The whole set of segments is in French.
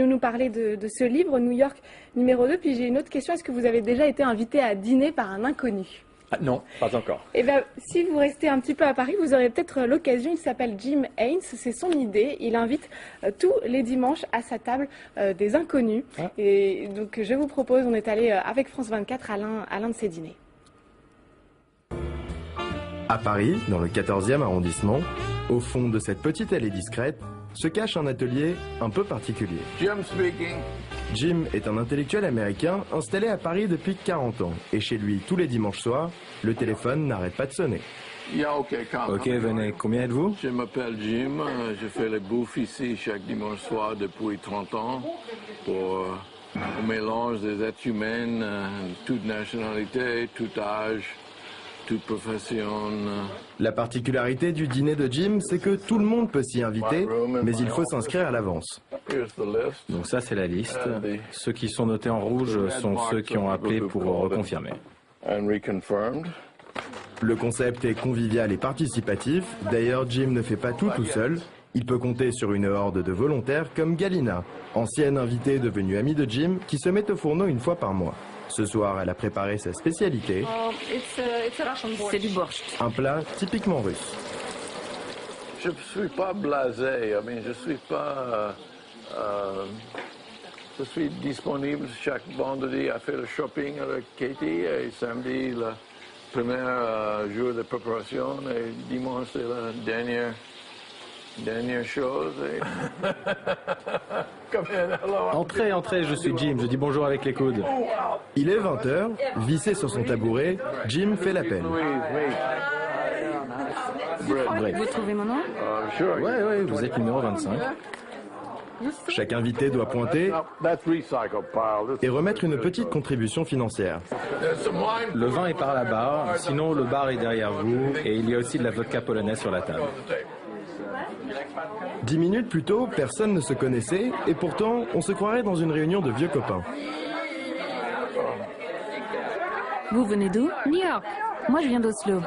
Nous parler de ce livre, New York numéro 2. Puis j'ai une autre question, est-ce que vous avez déjà été invité à dîner par un inconnu? Ah, non, pas encore. Eh bien, si vous restez un petit peu à Paris, vous aurez peut-être l'occasion. Il s'appelle Jim Haynes, c'est son idée. Il invite tous les dimanches à sa table des inconnus. Ah. Et donc je vous propose, on est allé avec France 24 à l'un de ces dîners. À Paris, dans le 14e arrondissement, au fond de cette petite allée discrète, se cache un atelier un peu particulier. Jim speaking. Jim est un intellectuel américain installé à Paris depuis 40 ans. Et chez lui, tous les dimanches soirs, le téléphone n'arrête pas de sonner. Yeah, okay, come. Ok, venez. Combien êtes-vous? Je m'appelle Jim. Je fais les bouffes ici chaque dimanche soir depuis 30 ans pour un mélange des êtres humains, toute nationalité, tout âge, toute profession. La particularité du dîner de Jim, c'est que tout le monde peut s'y inviter, mais il faut s'inscrire à l'avance. Here's the list. Donc ça, c'est la liste. Ceux qui sont notés en rouge sont ceux qui ont appelé pour reconfirmer. And reconfirmed. Le concept est convivial et participatif. D'ailleurs, Jim ne fait pas tout seul. Il peut compter sur une horde de volontaires comme Galina, ancienne invitée devenue amie de Jim, qui se met au fourneau une fois par mois. Ce soir, elle a préparé sa spécialité, C'est du borscht. un plat typiquement russe. Je suis pas blasé. Je suis pas. Je suis disponible chaque vendredi à faire le shopping avec Katie et samedi le premier jour de préparation et dimanche c'est la dernière chose. Entrez, entrez, je suis Jim. Je dis bonjour avec les coudes. Il est 20h, vissé sur son tabouret, Jim fait l'appel. Vous trouvez mon nom? Ouais, vous êtes numéro 25. Chaque invité doit pointer et remettre une petite contribution financière. Le vin est par là-bas, sinon le bar est derrière vous et il y a aussi de la vodka polonaise sur la table. 10 minutes plus tôt, personne ne se connaissait et pourtant, on se croirait dans une réunion de vieux copains. Vous venez d'où? New York. Moi, je viens d'Oslo.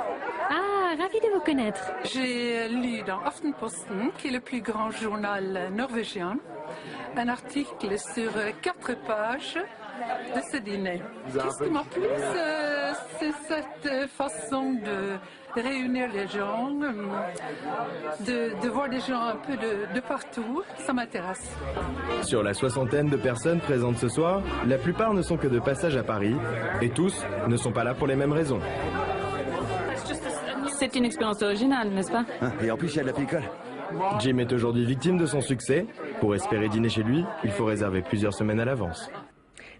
Ah, ravi de vous connaître. J'ai lu dans Aftenposten, qui est le plus grand journal norvégien, un article sur 4 pages de ce dîner. Qu'est-ce qui m'a plu, c'est cette façon de réunir les gens, de voir des gens un peu de partout. Ça m'intéresse. Sur la soixantaine de personnes présentes ce soir, la plupart ne sont que de passage à Paris et tous ne sont pas là pour les mêmes raisons. C'est une expérience originale, n'est-ce pas? Et en plus, il y a de la picole. Jim est aujourd'hui victime de son succès. Pour espérer dîner chez lui, il faut réserver plusieurs semaines à l'avance.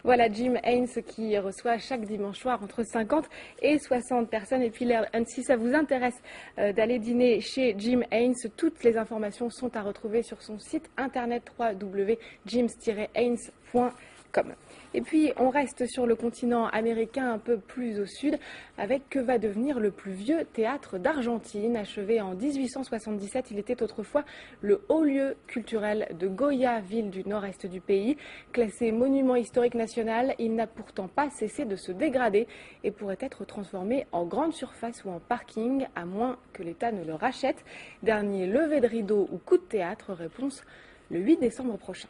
Voilà Jim Haynes qui reçoit chaque dimanche soir entre 50 et 60 personnes. Et puis si ça vous intéresse d'aller dîner chez Jim Haynes, toutes les informations sont à retrouver sur son site internet www.jims-haynes.com. Et puis on reste sur le continent américain un peu plus au sud avec que va devenir le plus vieux théâtre d'Argentine. Achevé en 1877, il était autrefois le haut lieu culturel de Goya, ville du nord-est du pays. Classé monument historique national, il n'a pourtant pas cessé de se dégrader et pourrait être transformé en grande surface ou en parking, à moins que l'État ne le rachète. Dernier lever de rideau ou coup de théâtre, réponse le 8 décembre prochain.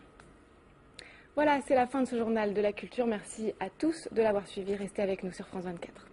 Voilà, c'est la fin de ce journal de la culture. Merci à tous de l'avoir suivi. Restez avec nous sur France 24.